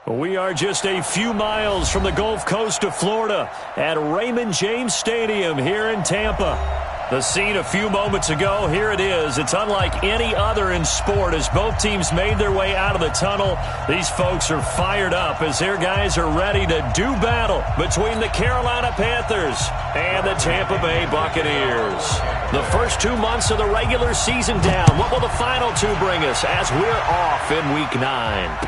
We are just a few miles from the Gulf Coast of Florida at Raymond James Stadium here in Tampa. The scene a few moments ago, here it is. It's unlike any other in sport as both teams made their way out of the tunnel. These folks are fired up as their guys are ready to do battle between the Carolina Panthers and the Tampa Bay Buccaneers. The first 2 months of the regular season down. What will the final two bring us as we're off in Week 9?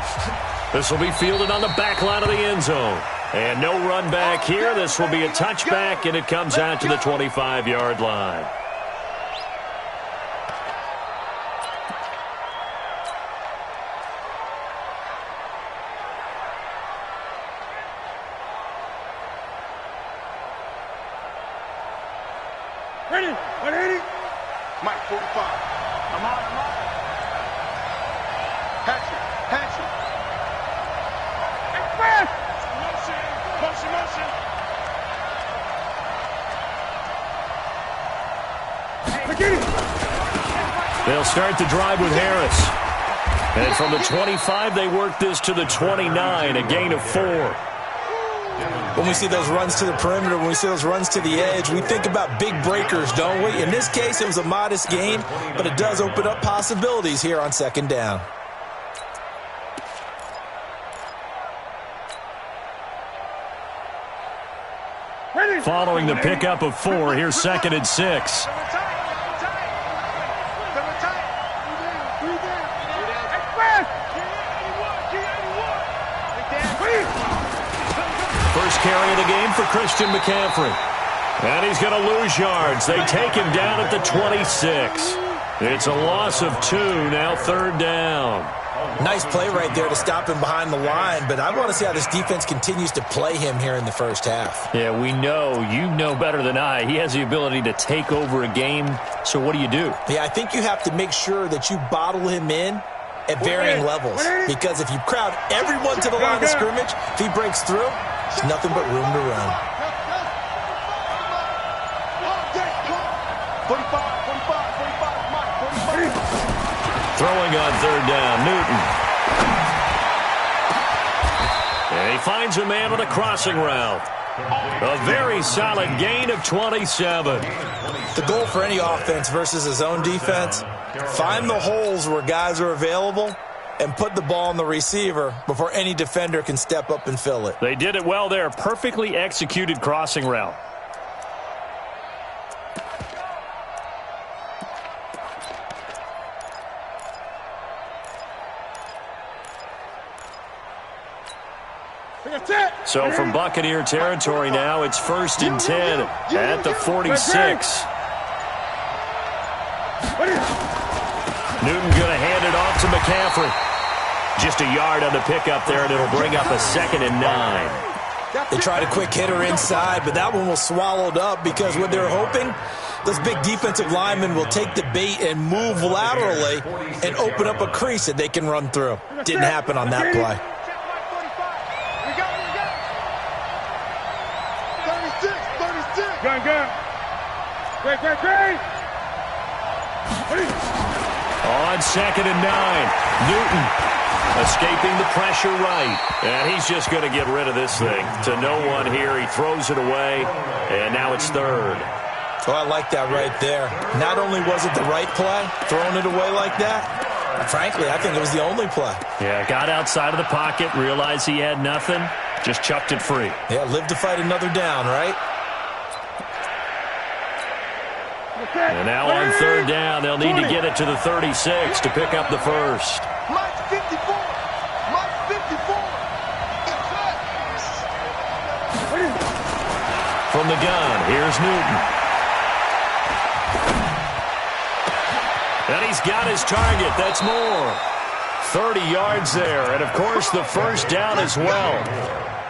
This will be fielded on the back line of the end zone. And no run back here. This will be a touchback, and it comes out to the 25-yard line. Ready? 180. Mike, 45. I'm on. Hatchet. Motion. They'll start the drive with Harris. And from the 25, they work this to the 29, a gain of 4. When we see those runs to the perimeter, when we see those runs to the edge, we think about big breakers, don't we? In this case, it was a modest gain, but it does open up possibilities here on second down. Following the pickup of 4, here's 2nd and 6. First carry of the game for Christian McCaffrey. And he's going to lose yards. They take him down at the 26. It's a loss of 2, now 3rd down. Nice play right there to stop him behind the line, but I want to see how this defense continues to play him here in the first half. Yeah, we know. You know better than I. He has the ability to take over a game, so what do you do? Yeah, I think you have to make sure that you bottle him in at varying levels, because if you crowd everyone to the line of scrimmage, if he breaks through, there's nothing but room to run. 45. Throwing on 3rd down, Newton. And he finds a man on a crossing route. A very solid gain of 27. The goal for any offense versus his own defense, find the holes where guys are available and put the ball on the receiver before any defender can step up and fill it. They did it well there. Perfectly executed crossing route. So from Buccaneer territory now, it's 1st and 10 at the 46. Newton going to hand it off to McCaffrey. Just a yard on the pickup there, and it'll bring up a 2nd and 9. They tried a quick hitter inside, but that one was swallowed up because what they're hoping, those big defensive linemen will take the bait and move laterally and open up a crease that they can run through. Didn't happen on that play. Great. On 2nd and 9, Newton escaping the pressure right. And he's just going to get rid of this thing to no one here. He throws it away, and now it's 3rd. Oh, I like that right there. Not only was it the right play, throwing it away like that, frankly, I think it was the only play. Yeah, got outside of the pocket, realized he had nothing, just chucked it free. Yeah, live to fight another down, right? And now on 3rd down, they'll need to get it to the 36 to pick up the first. Mike 54. From the gun, here's Newton. And he's got his target. That's more. 30 yards there. And, of course, the first down as well.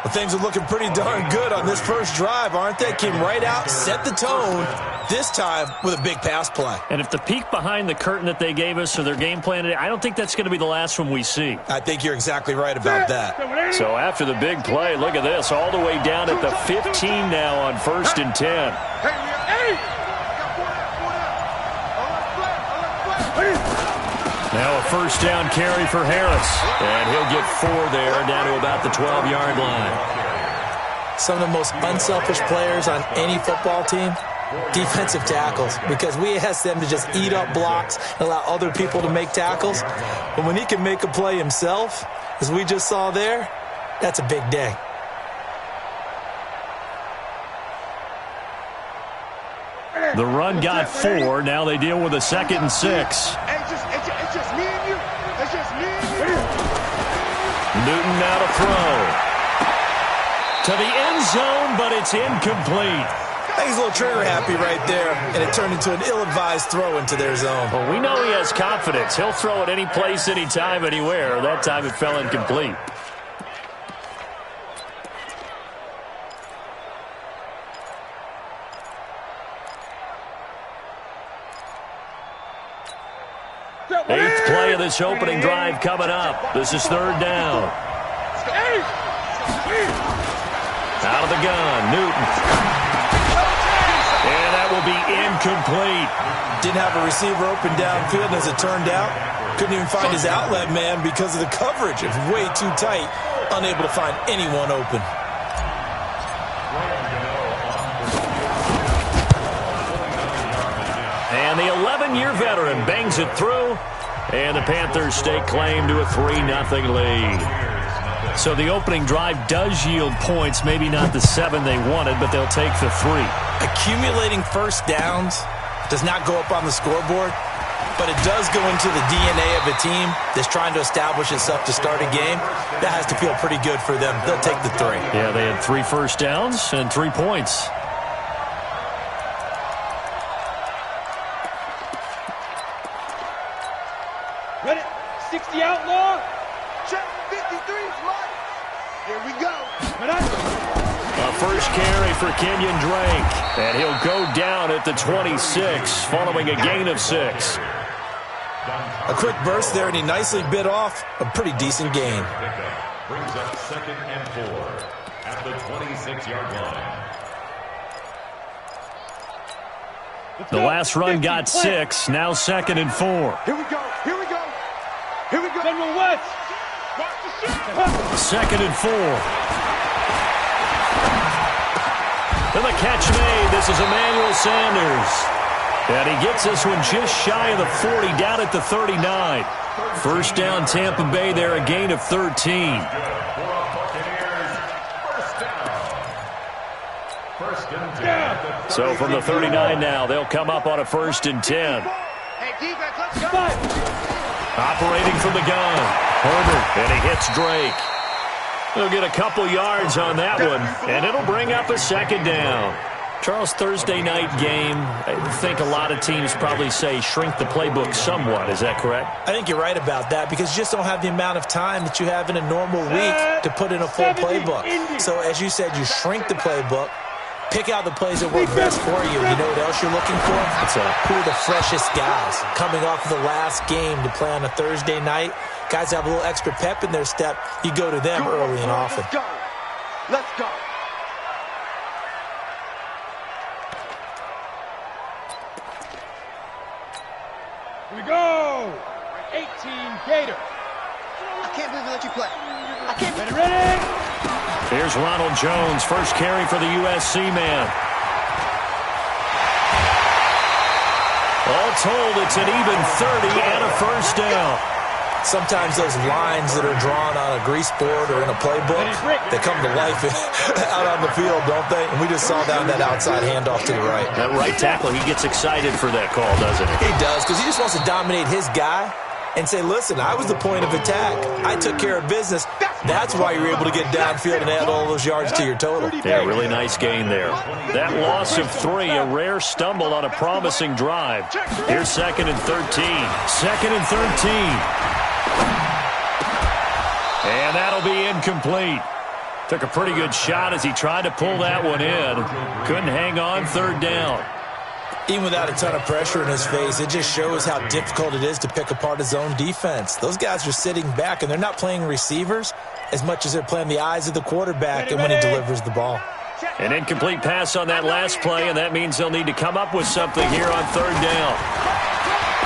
Well, things are looking pretty darn good on this first drive, aren't they? Came right out, set the tone, this time with a big pass play. And if the peek behind the curtain that they gave us or their game plan today, I don't think that's going to be the last one we see. I think you're exactly right about that. So after the big play, look at this, all the way down at the 15 now on 1st and 10. Now a first down carry for Harris. And he'll get 4 there, down to about the 12-yard line. Some of the most unselfish players on any football team, defensive tackles, because we ask them to just eat up blocks and allow other people to make tackles. But when he can make a play himself, as we just saw there, that's a big day. The run got 4. Now they deal with a 2nd and 6. It's just me and you. It's just me and you. Newton now to throw. To the end zone, but it's incomplete. I think he's a little trigger happy right there, and it turned into an ill-advised throw into their zone. Well, we know he has confidence. He'll throw it any place, anytime, anywhere. That time it fell incomplete. Eighth play of this opening drive coming up. This is 3rd down. Out of the gun, Newton. And that will be incomplete. Didn't have a receiver open downfield, and as it turned out, couldn't even find his outlet man because of the coverage. It was way too tight, unable to find anyone open. And the 11-year veteran bangs it through, and the Panthers stake claim to a 3-0 lead. So the opening drive does yield points, maybe not the 7 they wanted, but they'll take the 3. Accumulating first downs does not go up on the scoreboard, but it does go into the DNA of a team that's trying to establish itself to start a game. That has to feel pretty good for them. They'll take the 3. Yeah, they had 3 first downs and 3 points. Ready? 60 outlaw. Check 53's right. Here we go. A first carry for Kenyon Drake. And he'll go down at the 26, following a gain of 6. A quick burst there, and he nicely bit off a pretty decent gain. Brings up 2nd and 4 at the 26-yard line. The last run got 6, now 2nd and 4. Here we go. Here we go. Here we go. General West. 2nd and 4. And the catch made. This is Emmanuel Sanders. And he gets this one just shy of the 40, down at the 39. First down, Tampa Bay there, a gain of 13. So from the 39 now, they'll come up on a 1st and 10. Hey, defense, let's go. Operating from the gun. Herbert, and he hits Drake. He'll get a couple yards on that one, and it'll bring up a 2nd down. Charles, Thursday night game, I think a lot of teams probably say shrink the playbook somewhat. Is that correct? I think you're right about that because you just don't have the amount of time that you have in a normal week to put in a full playbook. So as you said, you shrink the playbook, pick out the plays that work best for you. You know what else you're looking for? Who are the freshest guys coming off of the last game to play on a Thursday night? Guys have a little extra pep in their step. You go to them early and often. Let's go. Let's go. Here we go. 18 Gator. I can't believe they let you play. I can't be ready. Here's Ronald Jones, first carry for the USC man. All told, it's an even 30 and a first down. Sometimes those lines that are drawn on a grease board or in a playbook, they come to life out on the field, don't they? And we just saw down that outside handoff to the right. That right tackle, he gets excited for that call, doesn't he? He does, because he just wants to dominate his guy and say, listen, I was the point of attack. I took care of business. That's why you're able to get downfield and add all those yards to your total. Yeah, really nice gain there. That loss of 3, a rare stumble on a promising drive. Here's 2nd and 13. 2nd and 13. And that'll be incomplete. Took a pretty good shot as he tried to pull that one in. Couldn't hang on, 3rd down. Even without a ton of pressure in his face, it just shows how difficult it is to pick apart his own defense. Those guys are sitting back, and they're not playing receivers as much as they're playing the eyes of the quarterback and when he delivers the ball. An incomplete pass on that last play, and that means they'll need to come up with something here on 3rd down.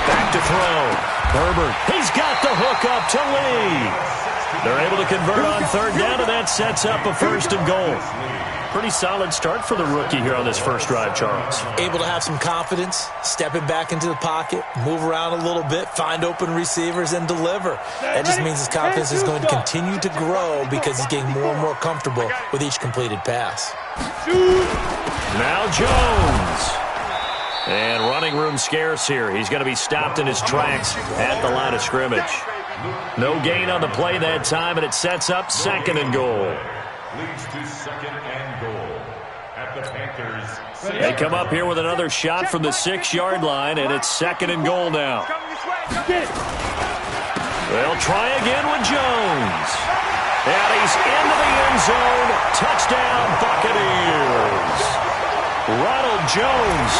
Back to throw. Herbert, he's got the hook up to Lee. They're able to convert on third down, and that sets up a 1st and goal. Pretty solid start for the rookie here on this first drive, Charles. Able to have some confidence, stepping back into the pocket, move around a little bit, find open receivers, and deliver. That just means his confidence is going to continue to grow because he's getting more and more comfortable with each completed pass. Now Jones. And running room scarce here. He's going to be stopped in his tracks at the line of scrimmage. No gain on the play that time, and it sets up 2nd and goal. Leads to 2nd and goal at the Panthers. They come up here with another shot from the 6-yard line, and it's 2nd and goal now. They'll try again with Jones. And he's into the end zone. Touchdown, Buccaneers. Ronald Jones,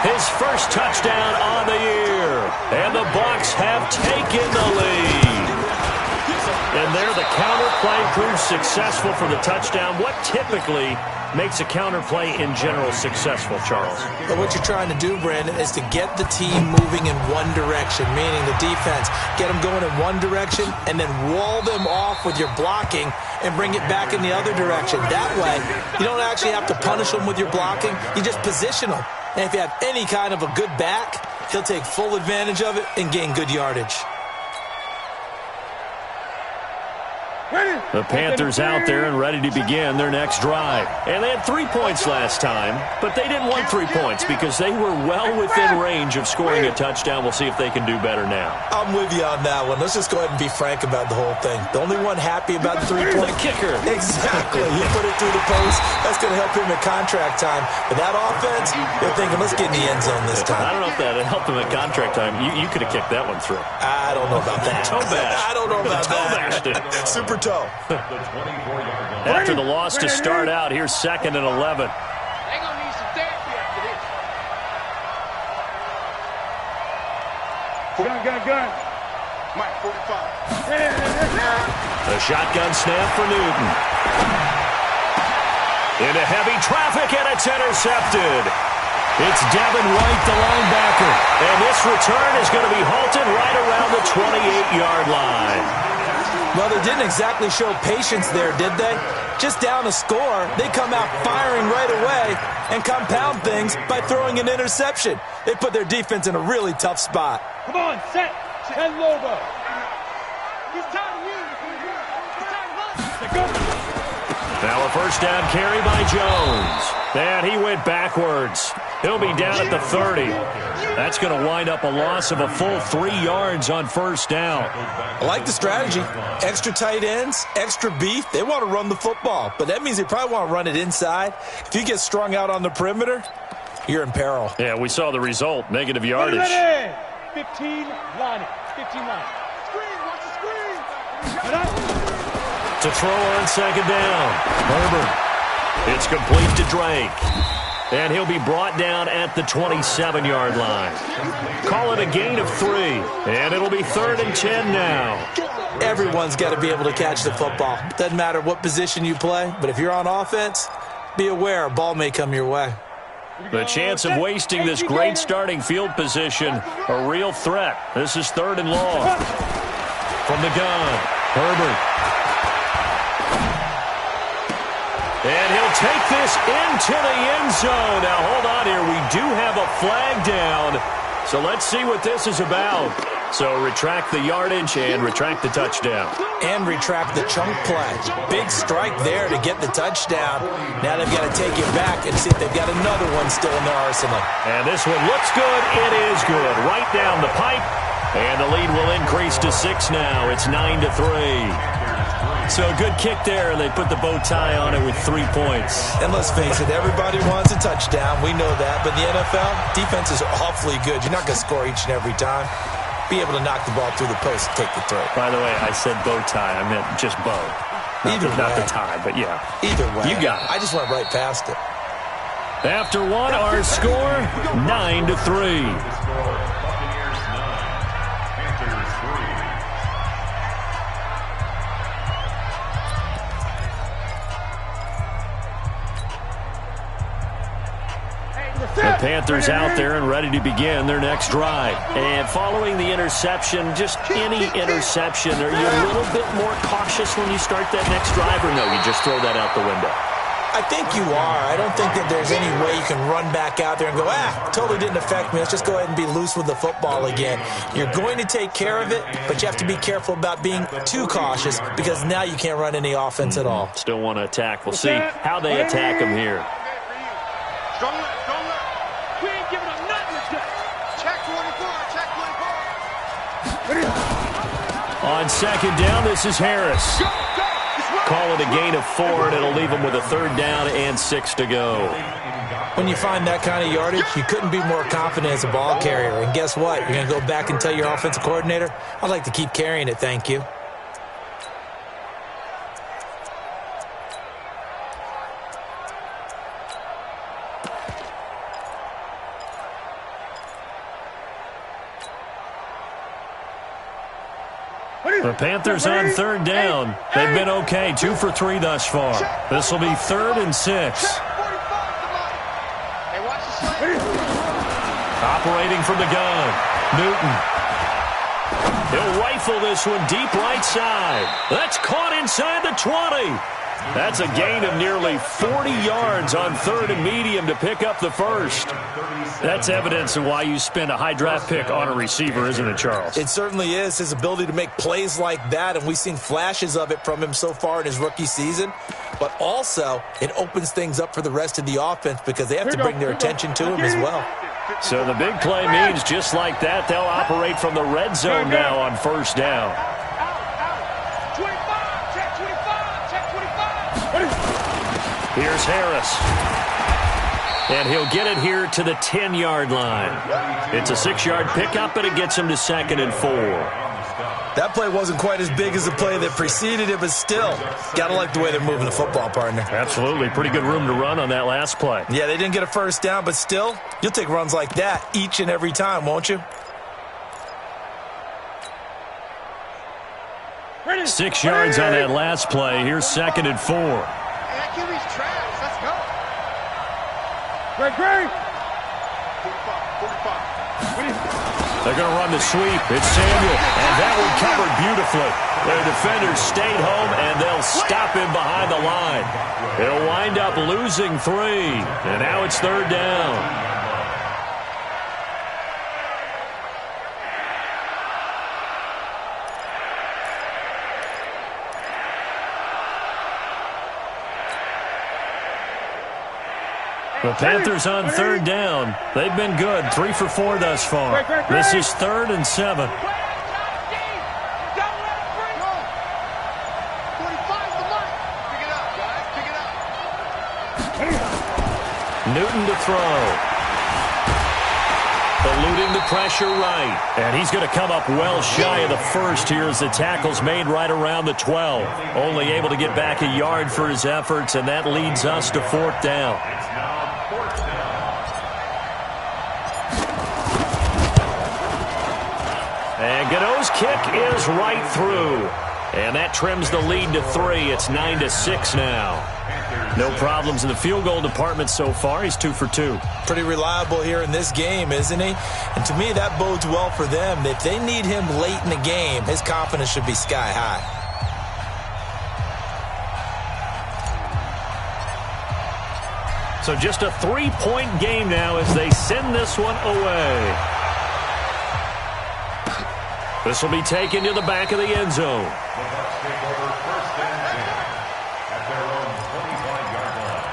his first touchdown on the year. And the Bucs have taken the lead. And there, the counter play proves successful for the touchdown. What typically makes a counter play in general successful, Charles? But what you're trying to do, Brandon, is to get the team moving in one direction, meaning the defense. Get them going in one direction and then wall them off with your blocking and bring it back in the other direction. That way, you don't actually have to punish them with your blocking. You just position them. And if you have any kind of a good back, he'll take full advantage of it and gain good yardage. The Panthers out there and ready to begin their next drive. And they had 3 points last time, but they didn't want 3 points because they were well within range of scoring a touchdown. We'll see if they can do better now. I'm with you on that one. Let's just go ahead and be frank about the whole thing. The only one happy about the 3-point kicker. Exactly. You put it through the post. That's going to help him at contract time. But that offense, they're thinking, let's get in the end zone this time. I don't know if that helped him at contract time. You could have kicked that one through. I don't know about that. Toe bash. I don't know about toe that. Bashed it. Super toe. After the loss to start out, here's 2nd and 11. They're going to need some therapy after this. Gun. Mike, 45. The shotgun snap for Newton. Into heavy traffic, and it's intercepted. It's Devin White, the linebacker. And this return is going to be halted right around the 28-yard line. Well, they didn't exactly show patience there, did they? Just down a score, they come out firing right away and compound things by throwing an interception. They put their defense in a really tough spot. Come on, set. Ken Lobo. He's tired of you. He's tired of us. Now a first down carry by Jones. And he went backwards. He'll be down at the 30. That's going to wind up a loss of a full 3 yards on first down. I like the strategy. Extra tight ends, extra beef. They want to run the football, but that means they probably want to run it inside. If you get strung out on the perimeter, you're in peril. Yeah, we saw the result. Negative yardage. 15 line. Screen, watch the screen. To throw on second down. Herbert. It's complete to Drake. And he'll be brought down at the 27-yard line. Call it a gain of 3. And it'll be 3rd and 10 now. Everyone's got to be able to catch the football. Doesn't matter what position you play, but if you're on offense, be aware a ball may come your way. The chance of wasting this great starting field position, a real threat. This is 3rd and long. From the gun, Herbert. And he'll take this into the end zone. Now, hold on here. We do have a flag down. So let's see what this is about. So retract the yardage and retract the touchdown. And retract the chunk play. Big strike there to get the touchdown. Now they've got to take it back and see if they've got another one still in their arsenal. And this one looks good. It is good. Right down the pipe. And the lead will increase to 6 now. It's 9-3. So a good kick there, and they put the bow tie on it with 3 points. And let's face it, everybody wants a touchdown. We know that. But in the NFL, defenses are awfully good. You're not going to score each and every time. Be able to knock the ball through the post and take the throw. By the way, I said bow tie. I meant just bow. Not the tie, but yeah. Either way. You got it. I just went right past it. After one, our score, 9-3. The Panthers out there and ready to begin their next drive. And following the interception, just any interception, are you a little bit more cautious when you start that next drive, or no, you just throw that out the window? I think you are. I don't think that there's any way you can run back out there and go, totally didn't affect me. Let's just go ahead and be loose with the football again. You're going to take care of it, but you have to be careful about being too cautious because now you can't run any offense at all. Still want to attack. We'll see how they attack them here. Strong left, strong left. We ain't giving up nothing today. Check 24, check 24. On second down, this is Harris. Call it a gain of 4, and it'll leave them with a 3rd down and 6 to go. When you find that kind of yardage, you couldn't be more confident as a ball carrier. And guess what? You're going to go back and tell your offensive coordinator, I'd like to keep carrying it, thank you. The Panthers on 3rd down. They've been okay, 2 for 3 thus far. This will be 3rd and 6. Operating from the gun, Newton. He'll rifle this one deep right side. That's caught inside the 20. That's a gain of nearly 40 yards on 3rd and medium to pick up the 1st. That's evidence of why you spend a high draft pick on a receiver, isn't it, Charles? It certainly is. His ability to make plays like that, and we've seen flashes of it from him so far in his rookie season. But also, it opens things up for the rest of the offense because they have to bring their attention to him as well. So the big play means just like that, they'll operate from the red zone now on 1st down. 25, check 25, check 25. Here's Harris. And he'll get it here to the 10-yard line. It's a 6-yard pickup, and it gets him to 2nd and 4. That play wasn't quite as big as the play that preceded it, but still, got to like the way they're moving the football, partner. Absolutely. Pretty good room to run on that last play. Yeah, they didn't get a 1st down, but still, you'll take runs like that each and every time, won't you? 6 yards on that last play. Here's 2nd and 4. Hey, that QB's trash. Let's go. Great. 45. They're going to run the sweep. It's Samuel, and that one covered beautifully. Their defenders stayed home, and they'll stop him behind the line. He'll wind up losing 3, and now it's 3rd down. The Panthers on 3rd down. They've been good, 3 for 4 thus far. This is 3rd and 7. Newton to throw. Eluding the pressure right. And he's going to come up well shy of the 1st here as the tackle's made right around the 12. Only able to get back a yard for his efforts, and that leads us to 4th down. And Godot's kick is right through. And that trims the lead to 3. It's 9-6 now. No problems in the field goal department so far. He's 2 for 2. Pretty reliable here in this game, isn't he? And to me, that bodes well for them. If they need him late in the game, his confidence should be sky high. So just a 3-point game now as they send this one away. This will be taken to the back of the end zone. The Bucs take over 1st and 10 at their own 25-yard line.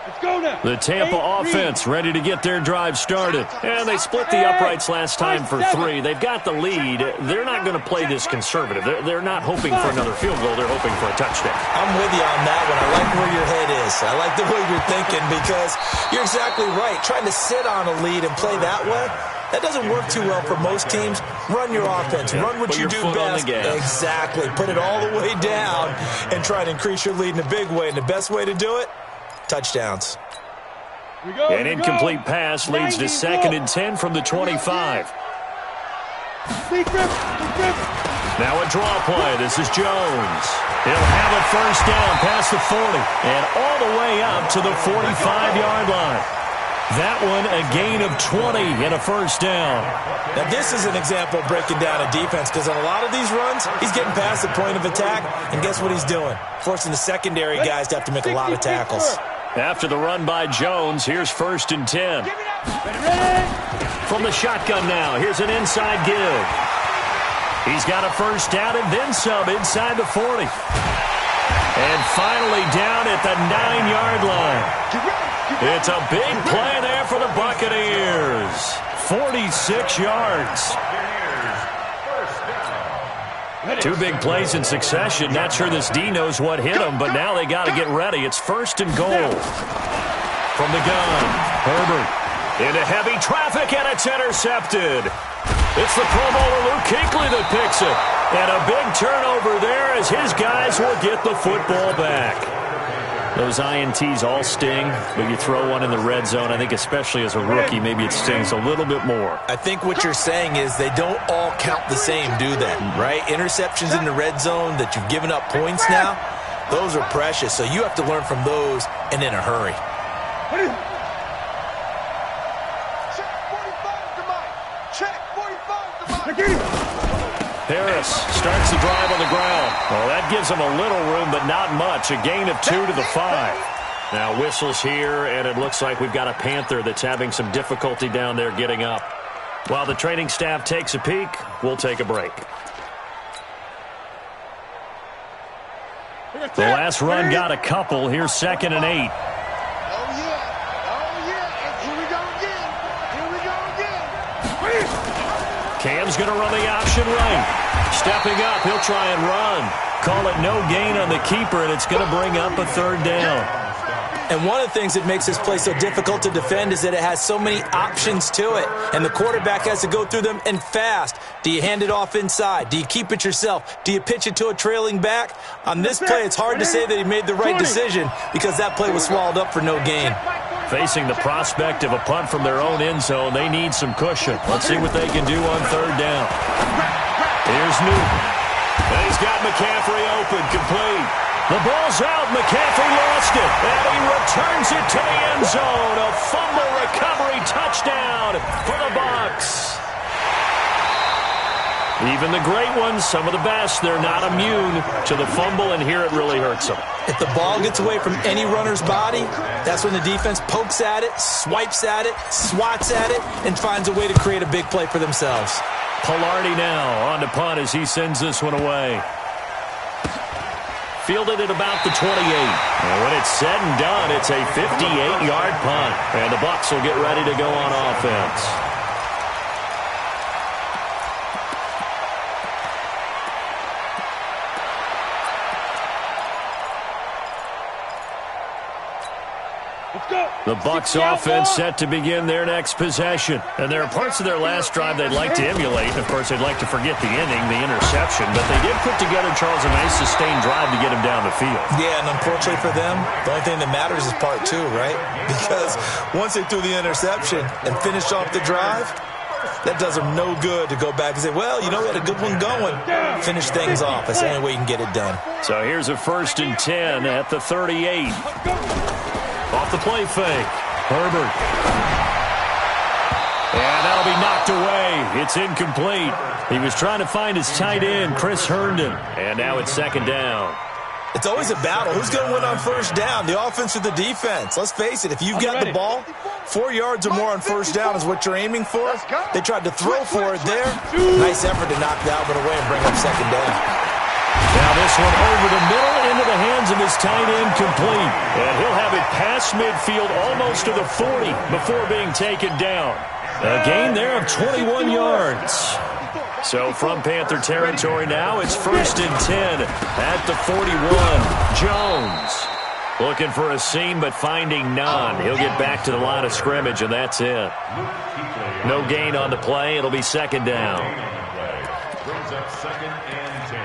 Let's go now. The Tampa offense ready to get their drive started. And they split the uprights last time for 3. They've got the lead. They're not going to play this conservative. They're not hoping for another field goal. They're hoping for a touchdown. I'm with you on that one. I like where your head is. I like the way you're thinking because you're exactly right. Trying to sit on a lead and play that way, that doesn't work too well for most teams. Run your offense. Run what you do best. Exactly. Put it all the way down and try to increase your lead in a big way. And the best way to do it, touchdowns. An incomplete pass leads to 2nd and 10 from the 25. Now a draw play. This is Jones. He'll have a first down past the 40 and all the way up to the 45-yard line. That one a gain of 20 and a first down. Now this is an example of breaking down a defense because on a lot of these runs, he's getting past the point of attack, and guess what he's doing? Forcing the secondary guys to have to make a lot of tackles. After the run by Jones, here's 1st and 10. From the shotgun now, here's an inside give. He's got a first down and then some inside the 40. And finally down at the 9-yard line. It's a big play there for the Buccaneers. 46 yards. 2 big plays in succession. Not sure this D knows what hit him, but now they got to get ready. It's 1st and goal. From the gun, Herbert into heavy traffic, and it's intercepted. It's the Pro Bowler Luke Kuechly that picks it. And a big turnover there as his guys will get the football back. Those INTs all sting, but you throw one in the red zone, I think especially as a rookie, maybe it stings a little bit more. I think what you're saying is they don't all count the same, do they? Right? Interceptions in the red zone that you've given up points now, those are precious. So you have to learn from those and in a hurry. Harris starts the drive on the ground. Well, that gives him a little room, but not much. A gain of 2 to the 5. Now whistles here, and it looks like we've got a Panther that's having some difficulty down there getting up. While the training staff takes a peek, we'll take a break. The last run got a couple. Here's 2nd and 8. Cam's going to run the option right. Stepping up, he'll try and run. Call it no gain on the keeper, and it's going to bring up a 3rd down. And one of the things that makes this play so difficult to defend is that it has so many options to it, and the quarterback has to go through them and fast. Do you hand it off inside? Do you keep it yourself? Do you pitch it to a trailing back? On this play, it's hard to say that he made the right decision because that play was swallowed up for no gain. Facing the prospect of a punt from their own end zone, they need some cushion. Let's see what they can do on 3rd down. Here's Newton. And he's got McCaffrey open, complete. The ball's out. McCaffrey lost it. And he returns it to the end zone. A fumble recovery touchdown for the Bucs. Even the great ones, some of the best, they're not immune to the fumble, and here it really hurts them. If the ball gets away from any runner's body, that's when the defense pokes at it, swipes at it, swats at it, and finds a way to create a big play for themselves. Pilardi now on to punt as he sends this one away. Fielded at about the 28. And when it's said and done, it's a 58-yard punt. And the Bucs will get ready to go on offense. The Bucs offense set to begin their next possession. And there are parts of their last drive they'd like to emulate. And, of course, they'd like to forget the inning, the interception. But they did put together, Charles, a nice sustained drive to get him down the field. Yeah, and unfortunately for them, the only thing that matters is part 2, right? Because once they threw the interception and finished off the drive, that does them no good to go back and say, well, you know, we had a good one going. Finish things off. That's the only way you can get it done. So here's a 1st and 10 at the 38. Off the play fake. Herbert. And that'll be knocked away. It's incomplete. He was trying to find his tight end, Chris Herndon. And now it's 2nd down. It's always a battle. Who's going to win on 1st down, the offense or the defense? Let's face it, if you've got the ball, 4 yards or more on 1st down is what you're aiming for. They tried to throw for it there. Nice effort to knock that one away and bring up 2nd down. Now this one over the middle into the hands of his tight end, complete. And he'll have it past midfield almost to the 40 before being taken down. A gain there of 21 yards. So from Panther territory now, it's 1st and 10 at the 41. Jones looking for a seam but finding none. He'll get back to the line of scrimmage, and that's it. No gain on the play. It'll be 2nd down. Brings up 2nd and 10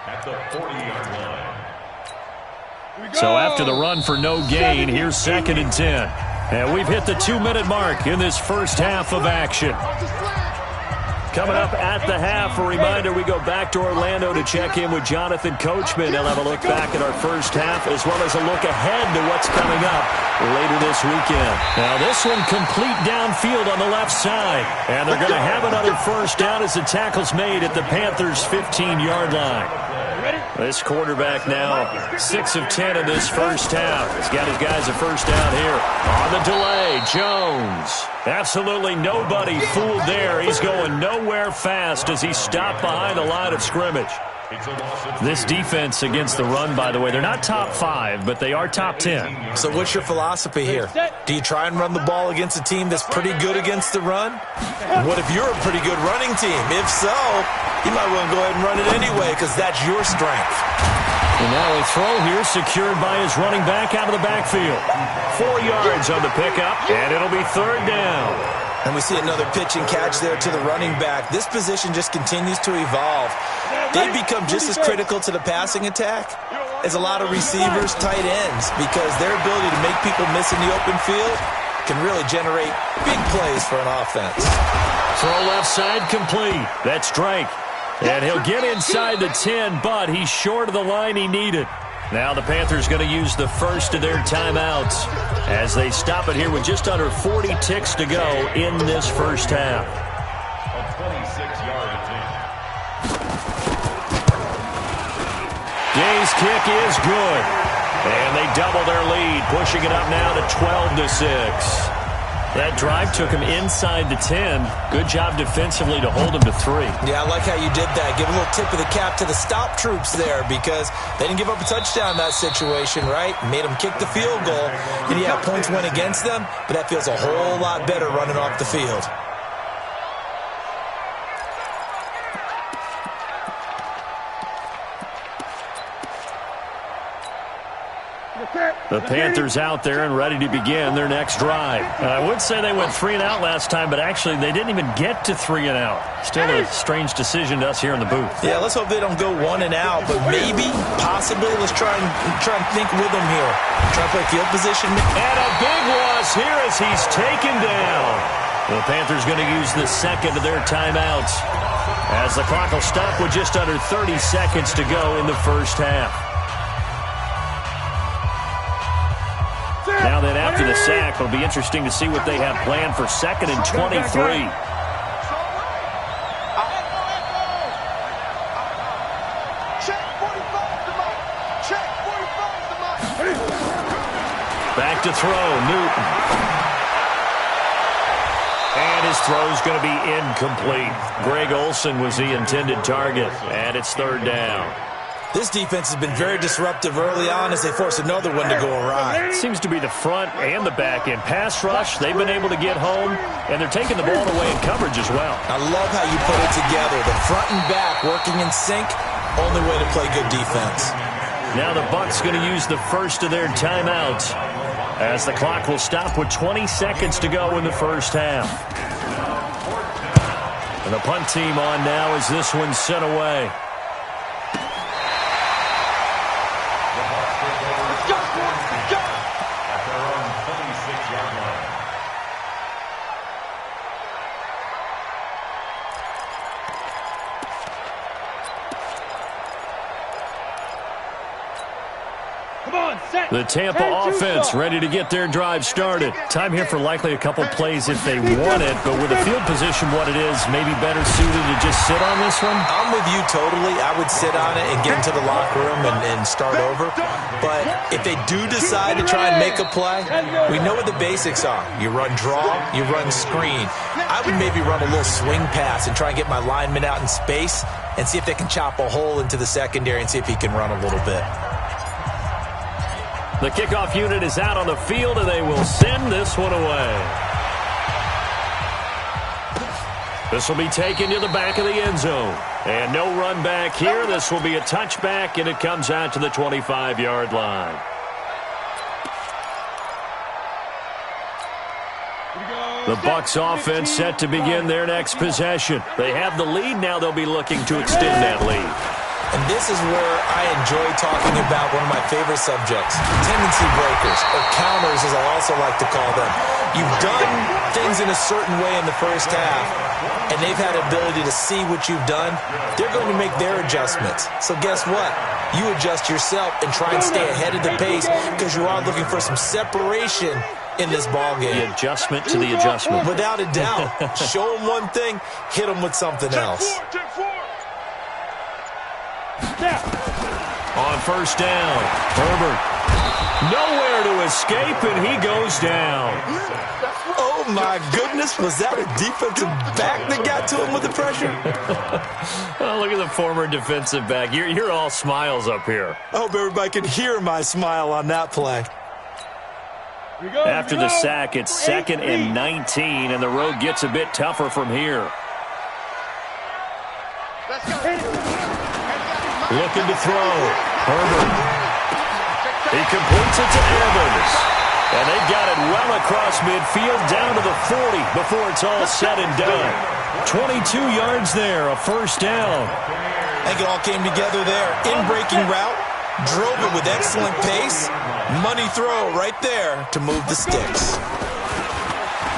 at the 40-yard line. So after the run for no gain, here's 2nd and 10. And we've hit the 2-minute mark in this first half of action. Coming up at the half, a reminder, we go back to Orlando to check in with Jonathan Coachman. He'll have a look back at our first half as well as a look ahead to what's coming up later this weekend. Now this one complete downfield on the left side. And they're going to have another first down as the tackle's made at the Panthers' 15-yard line. This quarterback now 6 of 10 in this first half. He's got his guys a first down here. On the delay, Jones. Absolutely nobody fooled there. He's going nowhere fast as he stopped behind the line of scrimmage. This defense against the run, by the way, they're not top 5, but they are top 10. So what's your philosophy here? Do you try and run the ball against a team that's pretty good against the run? What if you're a pretty good running team? If so, you might want to go ahead and run it anyway because that's your strength. And now a throw here secured by his running back out of the backfield. 4 yards on the pickup, and it'll be third down. And we see another pitch and catch there to the running back. This position just continues to evolve. They become just as critical to the passing attack as a lot of receivers, tight ends, because their ability to make people miss in the open field can really generate big plays for an offense. Throw left side complete. That's Drake. And he'll get inside the 10, but he's short of the line he needed. Now the Panthers going to use the first of their timeouts as they stop it here with just under 40 ticks to go in this first half. A 26-yard attempt. Gay's kick is good. And they double their lead, pushing it up now to 12-6. That drive took him inside the 10. Good job defensively to hold him to 3. Yeah, I like how you did that. Give a little tip of the cap to the stop troops there because they didn't give up a touchdown in that situation, right? Made them kick the field goal. And yeah, points went against them, but that feels a whole lot better running off the field. The Panthers out there and ready to begin their next drive. I would say they went 3 and out last time, but actually they didn't even get to 3 and out. Still a strange decision to us here in the booth. Yeah, let's hope they don't go 1 and out, but maybe, possibly, let's try and think with them here. Try to play field position. And a big loss here as he's taken down. The Panthers going to use the second of their timeouts as the clock will stop with just under 30 seconds to go in the first half. Now then, after the sack, it'll be interesting to see what they have planned for 2nd and 23. Back to throw, Newton. And his throw's going to be incomplete. Greg Olsen was the intended target, and it's third down. This defense has been very disruptive early on as they force another one to go awry. It seems to be the front and the back end. Pass rush, they've been able to get home, and they're taking the ball away in coverage as well. I love how you put it together. The front and back working in sync, only way to play good defense. Now the Bucs going to use the first of their timeouts as the clock will stop with 20 seconds to go in the first half. And the punt team on now as this one's sent away. The Tampa offense ready to get their drive started. Time here for likely a couple plays if they want it, but with the field position what it is, maybe better suited to just sit on this one? I'm with you totally. I would sit on it and get into the locker room and start over. But if they do decide to try and make a play, we know what the basics are. You run draw, you run screen. I would maybe run a little swing pass and try and get my lineman out in space and see if they can chop a hole into the secondary and see if he can run a little bit. The kickoff unit is out on the field, and they will send this one away. This will be taken to the back of the end zone. And no run back here. This will be a touchback, and it comes out to the 25-yard line. The Bucs offense set to begin their next possession. They have the lead. Now they'll be looking to extend that lead. And this is where I enjoy talking about one of my favorite subjects, tendency breakers, or counters as I also like to call them. You've done things in a certain way in the first half, and they've had the ability to see what you've done, they're going to make their adjustments. So guess what? You adjust yourself and try and stay ahead of the pace because you are looking for some separation in this ball game. The adjustment to the adjustment. Without a doubt. Show them one thing, hit them with something else. On first down, Herbert. Nowhere to escape, and he goes down. Oh, my goodness. Was that a defensive back that got to him with the pressure? Oh, look at the former defensive back. You're all smiles up here. I hope everybody can hear my smile on that play. After the sack, it's 2nd and 19, and the road gets a bit tougher from here. Looking to throw. Herbert. He completes it to Evans. And they've got it well across midfield down to the 40 before it's all said and done. 22 yards there, a first down. I think it all came together there. In-breaking route, drove it with excellent pace. Money throw right there to move the sticks.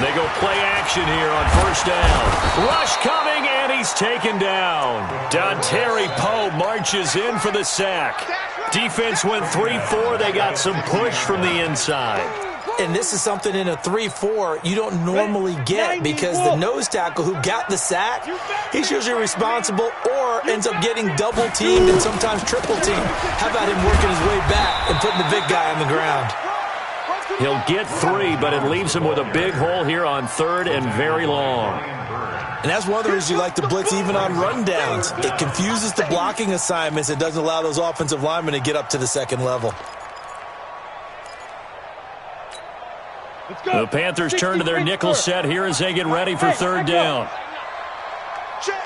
They go play action here on first down. Rush coming, and he's taken down. Dontari Poe marches in for the sack. Defense went 3-4. They got some push from the inside. And this is something in a 3-4 you don't normally get because the nose tackle who got the sack, he's usually responsible or ends up getting double-teamed and sometimes triple-teamed. How about him working his way back and putting the big guy on the ground? He'll get 3, but it leaves him with a big hole here on 3rd and very long. And that's one of the reasons you like to blitz even on rundowns. It confuses the blocking assignments. It doesn't allow those offensive linemen to get up to the second level. The Panthers turn to their nickel set here as they get ready for 3rd down. Check.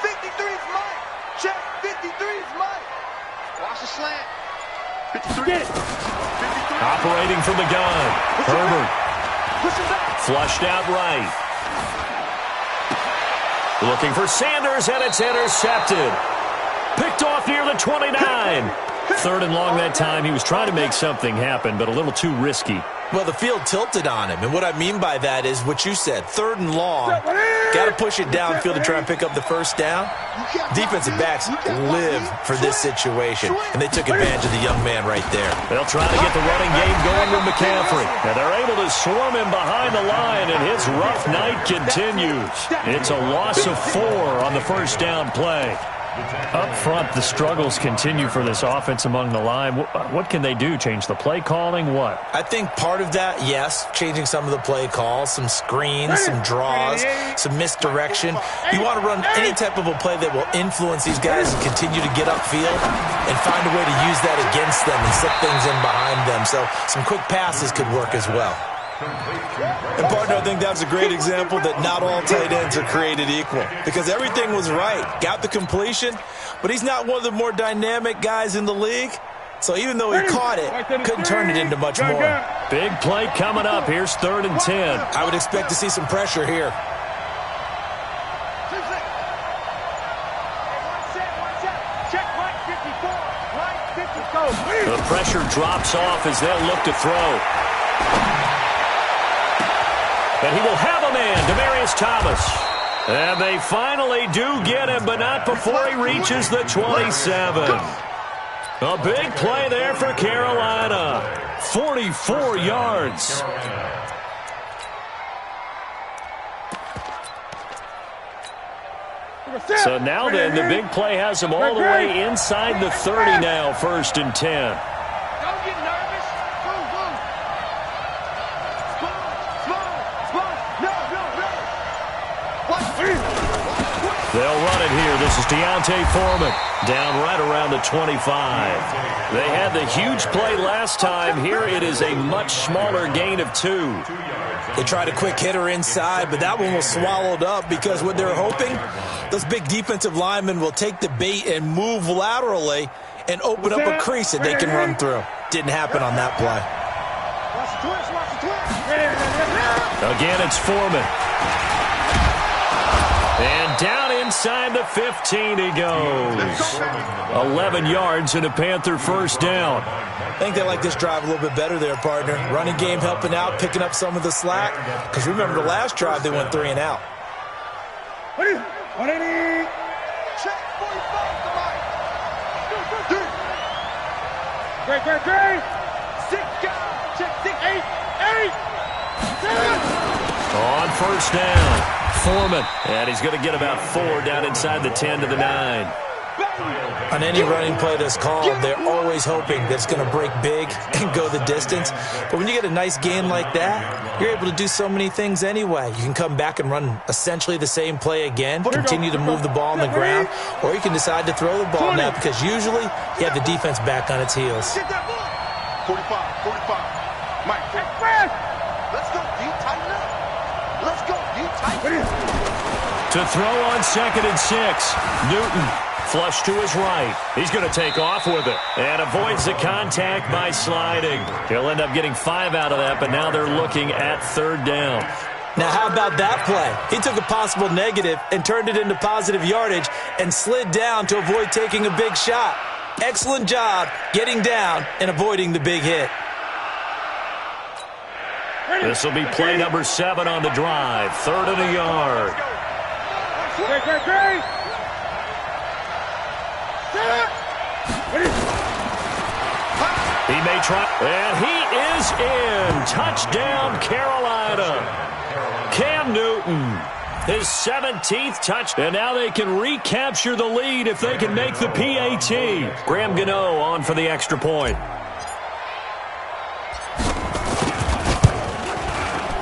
53 is mine. Check. 53 is mine. Watch the slant. 53. Operating from the gun. Herbert. Flushed out right. Looking for Sanders, and it's intercepted. Picked off near the 29. 3rd and long that time. He was trying to make something happen, but a little too risky. Well, the field tilted on him, and what I mean by that is what you said, 3rd and long. Got to push it downfield to try and pick up the first down. Defensive backs live for this situation, and they took advantage of the young man right there. They'll try to get the running game going with McCaffrey, and they're able to swarm him behind the line, and his rough night continues. It's a loss of 4 on the first down play. Up front, the struggles continue for this offense among the line. What can they do? Change the play calling? What? I think part of that, yes, changing some of the play calls, some screens, some draws, some misdirection. You want to run any type of a play that will influence these guys and continue to get upfield and find a way to use that against them and slip things in behind them. So some quick passes could work as well. And, partner, I think that's a great example that not all tight ends are created equal because everything was right. Got the completion, but he's not one of the more dynamic guys in the league. So even though he caught it, couldn't turn it into much more. Big play coming up. Here's 3rd and 10. I would expect to see some pressure here. The pressure drops off as they'll look to throw. But he will have a man, Demaryius Thomas. And they finally do get him, but not before he reaches the 27. A big play there for Carolina. 44 yards. So now then, the big play has him all the way inside the 30 now, 1st and 10. Don't get nervous. Move. They'll run it here. This is Deontay Foreman down right around the 25. They had the huge play last time. Here it is a much smaller gain of 2. They tried a quick hitter inside, but that one was swallowed up because what they're hoping, those big defensive linemen will take the bait and move laterally and open up a crease that they can run through. Didn't happen on that play. Again, it's Foreman. And down inside the 15 he goes. 11 yards and a Panther first down. I think they like this drive a little bit better there, partner. Running game helping out, picking up some of the slack. Because remember the last drive, they went 3 and out. 180. Check 45 to Mike. Great. 6 guys. Check 6, 8, 8. 7. On first down, Foreman. And he's going to get about 4 down inside the 10 to the 9. On any running play that's called, they're always hoping that it's going to break big and go the distance. But when you get a nice gain like that, you're able to do so many things anyway. You can come back and run essentially the same play again, continue to move the ball on the ground, or you can decide to throw the ball now because usually you have the defense back on its heels. 45. Mike, let's go. You tighten up. Let's go. You tighten up. To throw on 2nd and 6, Newton. Flush to his right. He's going to take off with it and avoids the contact by sliding. He'll end up getting 5 out of that, but now they're looking at 3rd down. Now, how about that play? He took a possible negative and turned it into positive yardage and slid down to avoid taking a big shot. Excellent job getting down and avoiding the big hit. This will be play number 7 on the drive. 3rd and a yard. Great. He may try, and he is in. Touchdown, Carolina. Cam Newton, his 17th touch. And now they can recapture the lead if they can make the PAT. Graham Gano on for the extra point.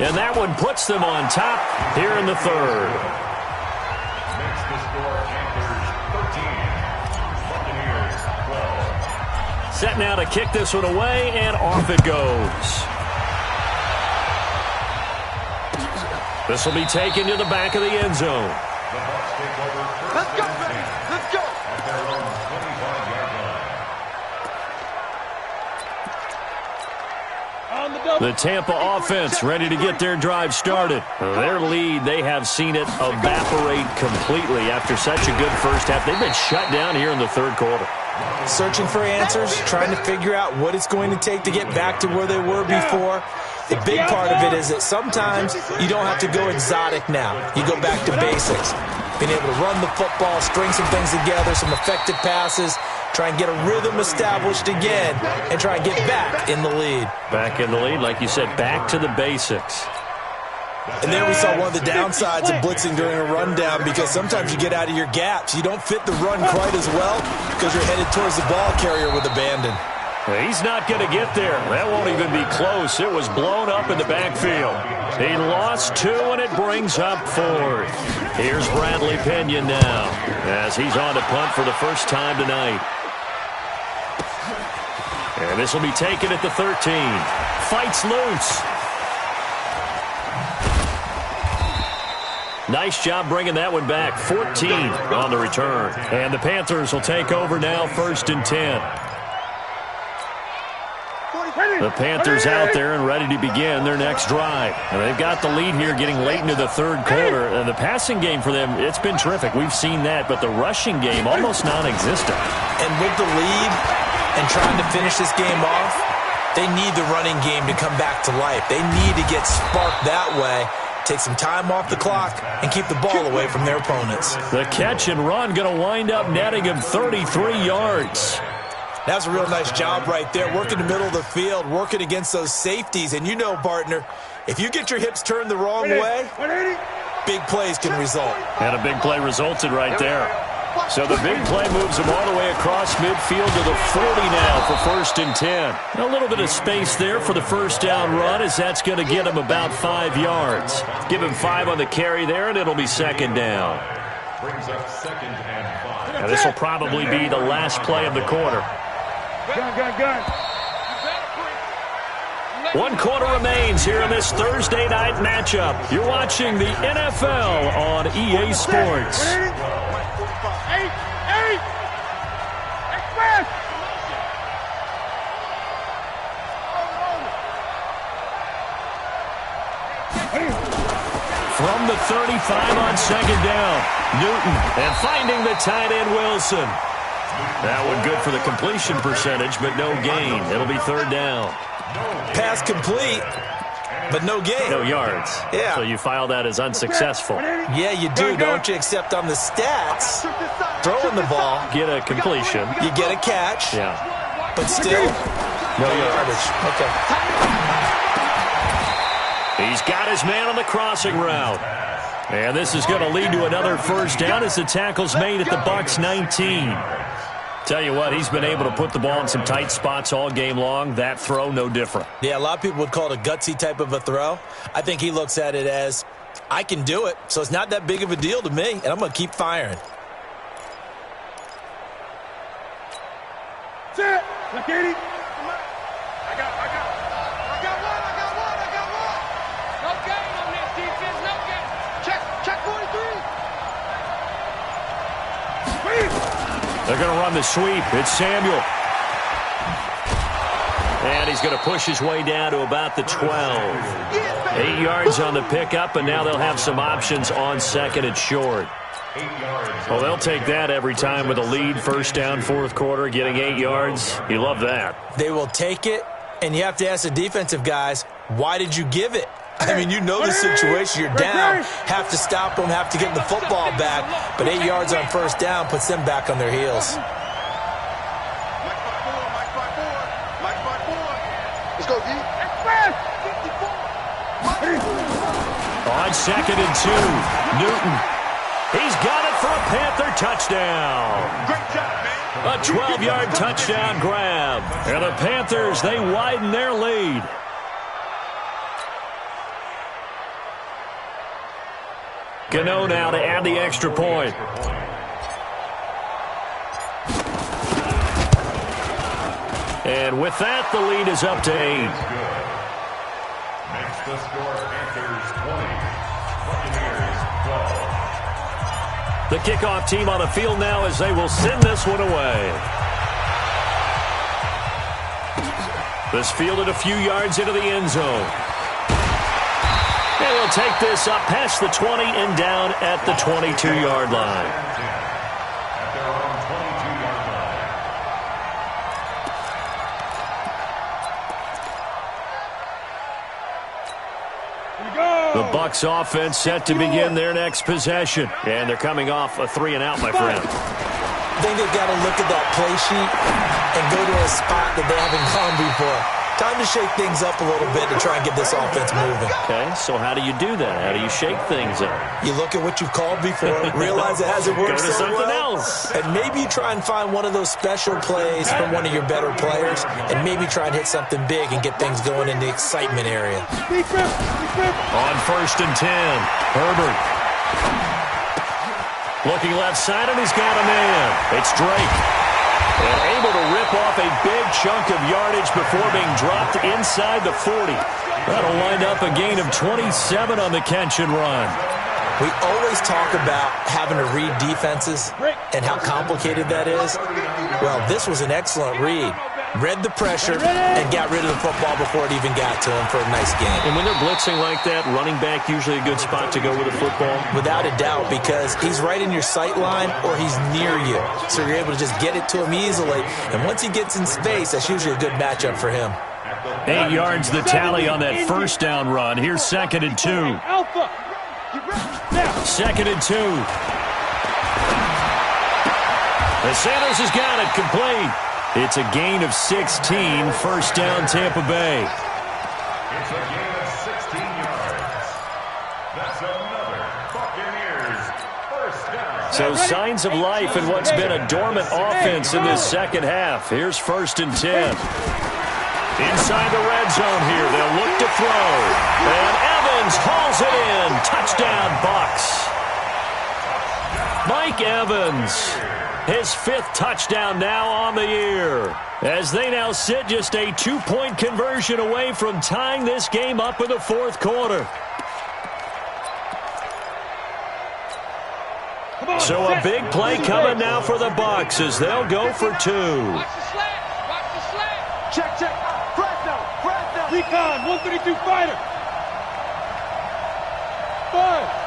And that one puts them on top here in the 3rd. Makes the score Panthers 13. Buccaneers 12. Set now to kick this one away, and off it goes. This will be taken to the back of the end zone. The Bucs take over Let's go, first baby. and 10 Let's go. at their own 25-yard line. The Tampa offense ready to get their drive started. Their lead, they have seen it evaporate completely after such a good first half. They've been shut down here in the 3rd quarter. Searching for answers, trying to figure out what it's going to take to get back to where they were before. The big part of it is that sometimes you don't have to go exotic now. You go back to basics. Being able to run the football, string some things together, some effective passes, try and get a rhythm established again, and try and get back in the lead. Back in the lead, like you said, back to the basics. And there we saw one of the downsides of blitzing during a rundown because sometimes you get out of your gaps. You don't fit the run quite as well because you're headed towards the ball carrier with abandon. He's not going to get there. That won't even be close. It was blown up in the backfield. He lost 2, and it brings up 4th. Here's Bradley Pena now as he's on to punt for the first time tonight. And this will be taken at the 13. Fights loose. Nice job bringing that one back. 14 on the return. And the Panthers will take over now, 1st and 10. The Panthers out there and ready to begin their next drive. And they've got the lead here getting late into the 3rd quarter. And the passing game for them, it's been terrific. We've seen that. But the rushing game, almost non-existent. And with the lead and trying to finish this game off, they need the running game to come back to life. They need to get sparked that way, take some time off the clock, and keep the ball away from their opponents. The catch and run going to wind up netting him 33 yards. That's a real nice job right there, working the middle of the field, working against those safeties. And you know, partner, if you get your hips turned the wrong way, big plays can result. And a big play resulted right there. So the big play moves him all the way across midfield to the 40 now for 1st and 10. A little bit of space there for the first down run as that's going to get him about 5 yards. Give him 5 on the carry there, and it'll be 2nd down. Brings up 2nd and 5. Now this will probably be the last play of the quarter. Gun. 1 quarter remains here in this Thursday night matchup. You're watching the NFL on EA Sports. 8, express. From the 35 on 2nd down, Newton, and finding the tight end Wilson. That one good for the completion percentage, but no gain. It'll be 3rd down. Pass complete. but no gain. No yards. Yeah. So you file that as unsuccessful. Yeah, you do, don't you? Except on the stats, throwing the ball, Get a completion. you get a catch, Yeah. but still no yardage. Okay. He's got his man on the crossing route. And this is going to lead to another first down as the tackle's made at the Bucs 19. Tell you what, he's been able to put the ball in some tight spots all game long. That throw, no different. Yeah, a lot of people would call it a gutsy type of a throw. I think he looks at it as, I can do it, so it's not that big of a deal to me, and I'm going to keep firing. Set. Look at it. I got one. No gain on this defense. No gain. Check 43. They're going to run the sweep. It's Samuel. And he's going to push his way down to about the 12. 8 yards on the pickup, and now they'll have some options on second and short. Well, they'll take that every time with a lead, first down, fourth quarter, getting 8 yards. You love that. They will take it, and you have to ask the defensive guys, why did you give it? I mean, you know the situation. You're down, have to stop them, have to get the football back. But 8 yards on first down puts them back on their heels. Let's go, D. On second and 2, Newton. He's got it for a Panther touchdown. Great job, man. A 12-yard touchdown grab. And the Panthers, they widen their lead. Gano now to add the extra point. And with that, the lead is up to 8. Makes the score Panthers 20, Buccaneers 12. The kickoff team on the field now as they will send this one away. This fielded a few yards into the end zone. And he'll take this up past the 20 and down at the 22-yard line. At their own 22-yard line. The Bucs offense set to begin their next possession. And they're coming off a 3-and-out, my friend. I think they've got to look at that play sheet and go to a spot that they haven't gone before. Time to shake things up a little bit to try and get this offense moving. Okay, so how do you do that? How do you shake things up? You look at what you've called before, realize it hasn't worked Go to so something well, else. and maybe you try and find one of those special plays from one of your better players, and maybe try and hit something big and get things going in the excitement area. On first and 10, Herbert. Looking left side, and he's got a man. It's Drake. And able to rip off a big chunk of yardage before being dropped inside the 40. That'll wind up a gain of 27 on the catch and run. We always talk about having to read defenses and how complicated that is. Well, this was an excellent read. Read the pressure and got rid of the football before it even got to him for a nice game. And when they're blitzing like that, running back usually a good spot to go with the football? Without a doubt, because he's right in your sight line or he's near you. So you're able to just get it to him easily. And once he gets in space, that's usually a good matchup for him. 8 yards the tally on that first down run. Here's second and 2. Alpha. Second and 2. And Sanders has got it complete. It's a gain of 16, first down Tampa Bay. It's a gain of 16 yards. That's another Buccaneers first down. So signs of life in what's been a dormant offense in this second half. Here's first and 10. Inside the red zone here, they'll look to throw. And Evans hauls it in. Touchdown, Bucs. Mike Evans. His 5th touchdown now on the year. As they now sit just a 2-point conversion away from tying this game up in the fourth quarter. So a big play coming now for the Bucs as they'll go for 2. Watch the slant. Watch the slant. Check. Press down. Recon, 132 fighter. 5.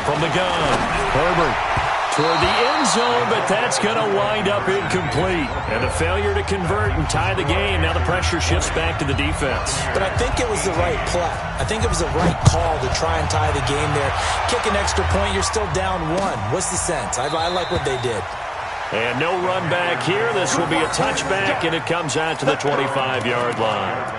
From the gun, Herbert. Toward the end zone, but that's going to wind up incomplete. And a failure to convert and tie the game. Now the pressure shifts back to the defense. But I think it was the right play. I think it was the right call to try and tie the game there. Kick an extra point, you're still down 1. What's the sense? I like what they did. And no run back here. This will be a touchback, and it comes out to the 25-yard line.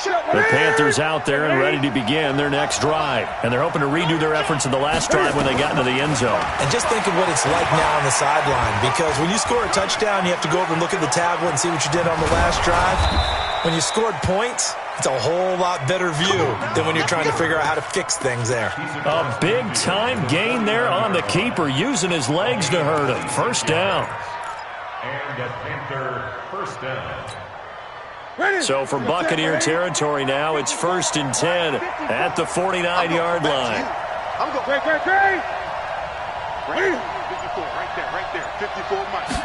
The Panthers out there and ready to begin their next drive. And they're hoping to redo their efforts in the last drive when they got into the end zone. And just think of what it's like now on the sideline, because when you score a touchdown, you have to go over and look at the tablet and see what you did on the last drive. When you scored points, it's a whole lot better view than when you're trying to figure out how to fix things there. A big-time gain there on the keeper, using his legs to hurt him. First down. And a Panther first down. So from Buccaneer territory now, it's 1st and 10 at the 49-yard line. I'm going. Great. Ready? 54, right there. 54 miles.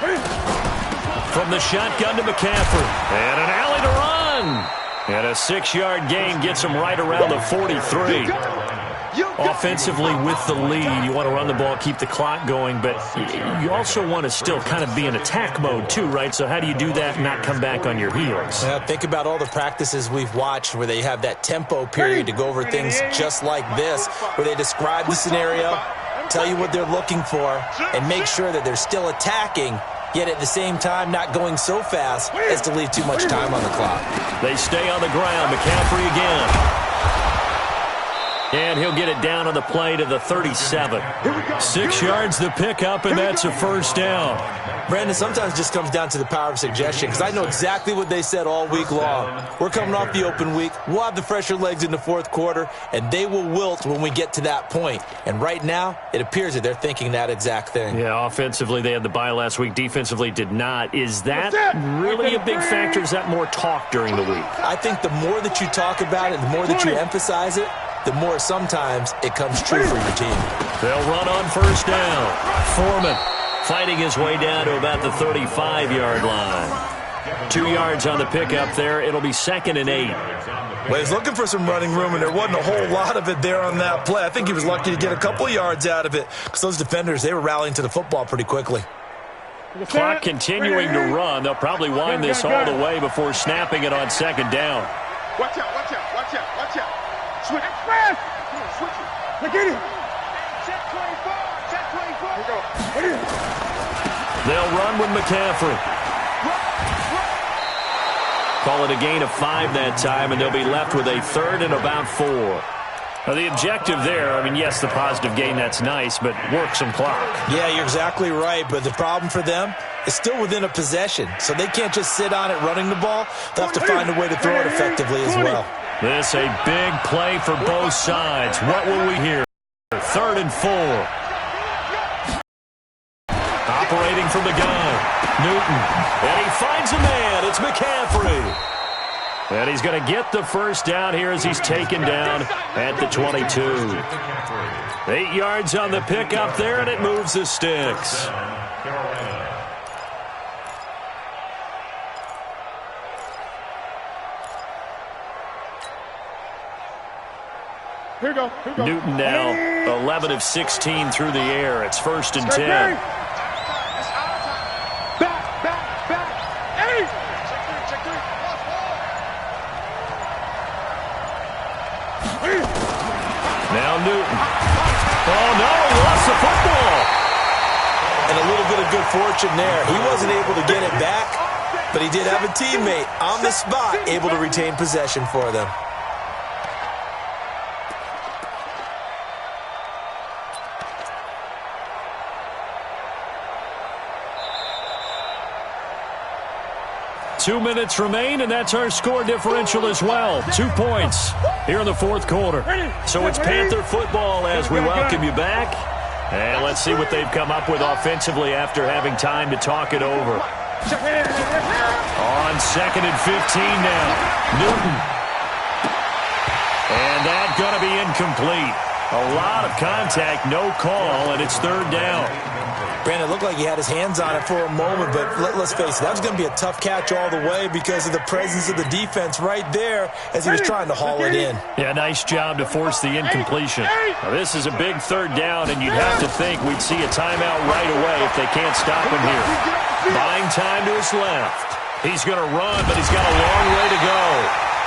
From the shotgun to McCaffrey. And an alley to run. And a 6-yard gain gets him right around the 43. Offensively with the lead, you want to run the ball, keep the clock going, but you also want to still kind of be in attack mode too, right? So how do you do that and not come back on your heels? Yeah, think about all the practices we've watched where they have that tempo period to go over things just like this, where they describe the scenario, tell you what they're looking for, and make sure that they're still attacking, yet at the same time not going so fast as to leave too much time on the clock. They stay on the ground. McCaffrey again. And he'll get it down on the play to the 37. 6 yards the pickup, and that's a first down. Brandon, sometimes it just comes down to the power of suggestion, because I know exactly what they said all week long. We're coming off the open week. We'll have the fresher legs in the fourth quarter, and they will wilt when we get to that point. And right now, it appears that they're thinking that exact thing. Yeah, offensively, they had the bye last week. Defensively, did not. Is that really a big factor? Is that more talk during the week? I think the more that you talk about it, the more that you emphasize it, the more sometimes it comes true for your team. They'll run on first down. Foreman fighting his way down to about the 35-yard line. 2 yards on the pickup there. It'll be 2nd and 8. Well, he's looking for some running room, and there wasn't a whole lot of it there on that play. I think he was lucky to get a couple of yards out of it, because those defenders, they were rallying to the football pretty quickly. Clock continuing to run. They'll probably wind this all the way before snapping it on 2nd down. Watch out. Switch. Switch it. Look at it. Check 24. They'll run with McCaffrey. Call it a gain of 5 that time, and they'll be left with a 3rd and about 4. Now, the objective there, I mean, yes, the positive gain, that's nice, but work some clock. Yeah, you're exactly right, but the problem for them is still within a possession, so they can't just sit on it running the ball. They'll have to find a way to throw it effectively as well. This a big play for both sides. What will we hear? 3rd and 4. Operating from the gun, Newton. And he finds a man. It's McCaffrey. And he's going to get the first down here as he's taken down at the 22. 8 yards on the pickup there, and it moves the sticks. Here we go. Newton now 11 of 16 through the air. It's 1st and 10. Back. Hey! Check three. Now Newton. Oh, no, he lost the football. And a little bit of good fortune there. He wasn't able to get it back, but he did have a teammate on the spot able to retain possession for them. Two minutes remain, and that's our score differential as well. 2 points here in the fourth quarter. So it's Panther football as we welcome you back. And let's see what they've come up with offensively after having time to talk it over. On 2nd and 15 now. Newton. And that's going to be incomplete. A lot of contact, no call, and it's 3rd down. Brandon, it looked like he had his hands on it for a moment, but let's face it, that was going to be a tough catch all the way because of the presence of the defense right there as he was trying to haul it in. Yeah, nice job to force the incompletion. Now, this is a big third down, and you'd have to think we'd see a timeout right away if they can't stop him here. Buying time to his left. He's going to run, but he's got a long way to go.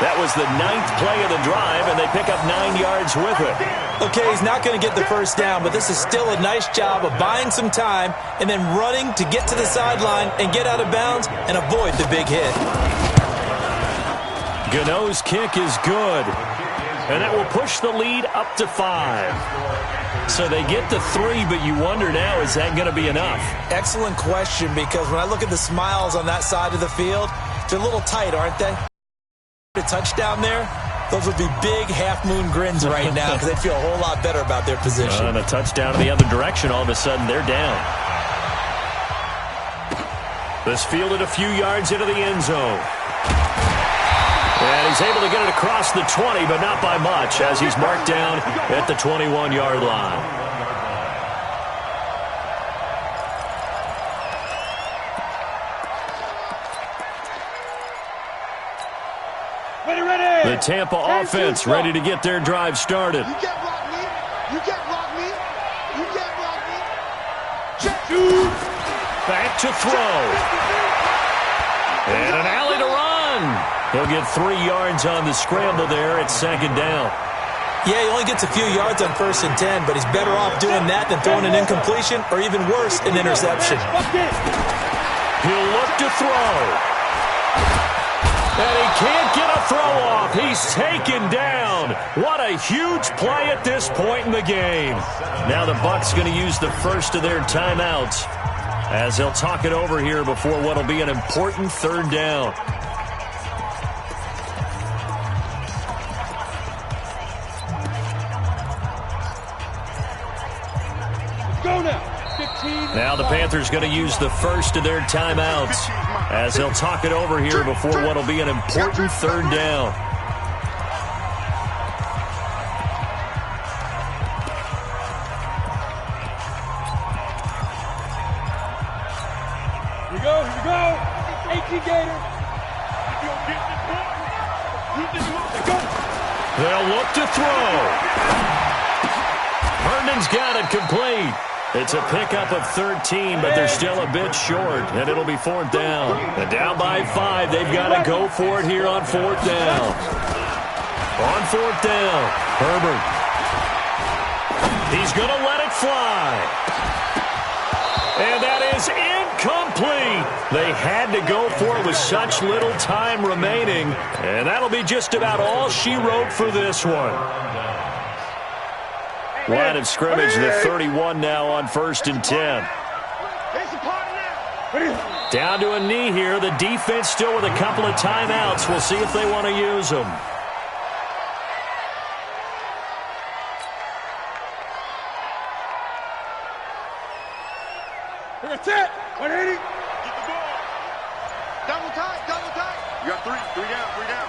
That was the 9th play of the drive, and they pick up 9 yards with it. Okay, he's not going to get the first down, but this is still a nice job of buying some time and then running to get to the sideline and get out of bounds and avoid the big hit. Gano's kick is good, and that will push the lead up to 5. So they get to 3, but you wonder now, is that going to be enough? Excellent question, because when I look at the smiles on that side of the field, they're a little tight, aren't they? A touchdown there, those would be big half-moon grins right now because they feel a whole lot better about their position. And a touchdown in the other direction, all of a sudden they're down. This fielded a few yards into the end zone. And he's able to get it across the 20, but not by much, as he's marked down at the 21-yard line. The Tampa offense ready to get their drive started. You can't block me. You can't block me. You can't block me. Check. Back to throw. And an alley to run. He'll get 3 yards on the scramble there at 2nd down. Yeah, he only gets a few yards on 1st and 10, but he's better off doing that than throwing an incompletion or even worse, an interception. He'll look to throw. And he can't get a throw off. He's taken down. What a huge play at this point in the game. Now the Bucs going to use the first of their timeouts as they'll talk it over here before what will be an important 3rd down. Go now. 15. Now the Panthers going to use the first of their timeouts as they'll talk it over here before what will be an important 3rd down. Here we go. 18 Gator. They'll look to throw. Herndon's got it complete. It's a pickup of 13, but they're still a bit short, and it'll be 4th down. And down by 5, they've got to go for it here on 4th down. On 4th down, Herbert. He's going to let it fly. And that is incomplete. They had to go for it with such little time remaining, and that'll be just about all she wrote for this one. Line of scrimmage, the 31 now on 1st and 10. Down to a knee here. The defense still with a couple of timeouts. We'll see if they want to use them. That's it. 180. Get the ball. Double tight. You got 3 down.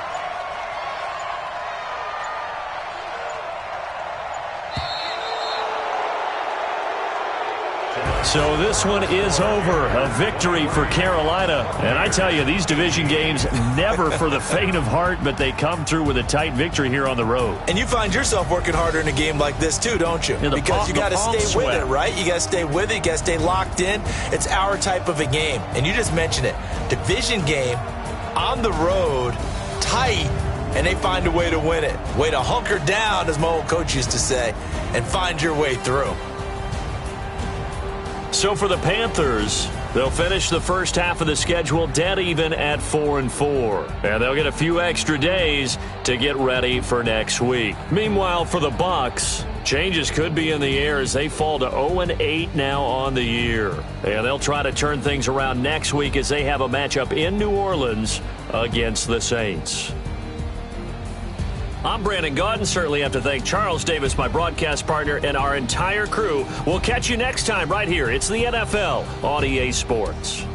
So this one is over. A victory for Carolina. And I tell you, these division games, never for the faint of heart, but they come through with a tight victory here on the road. And you find yourself working harder in a game like this too, don't you? Because you got to stay with it, right? You got to stay with it. You got to stay locked in. It's our type of a game. And you just mentioned it. Division game, on the road, tight, and they find a way to win it. Way to hunker down, as my old coach used to say, and find your way through. So for the Panthers, they'll finish the first half of the schedule dead even at 4-4. And they'll get a few extra days to get ready for next week. Meanwhile, for the Bucs, changes could be in the air as they fall to 0-8 now on the year. And they'll try to turn things around next week as they have a matchup in New Orleans against the Saints. I'm Brandon Gaudin. Certainly have to thank Charles Davis, my broadcast partner, and our entire crew. We'll catch you next time right here. It's the NFL on EA Sports.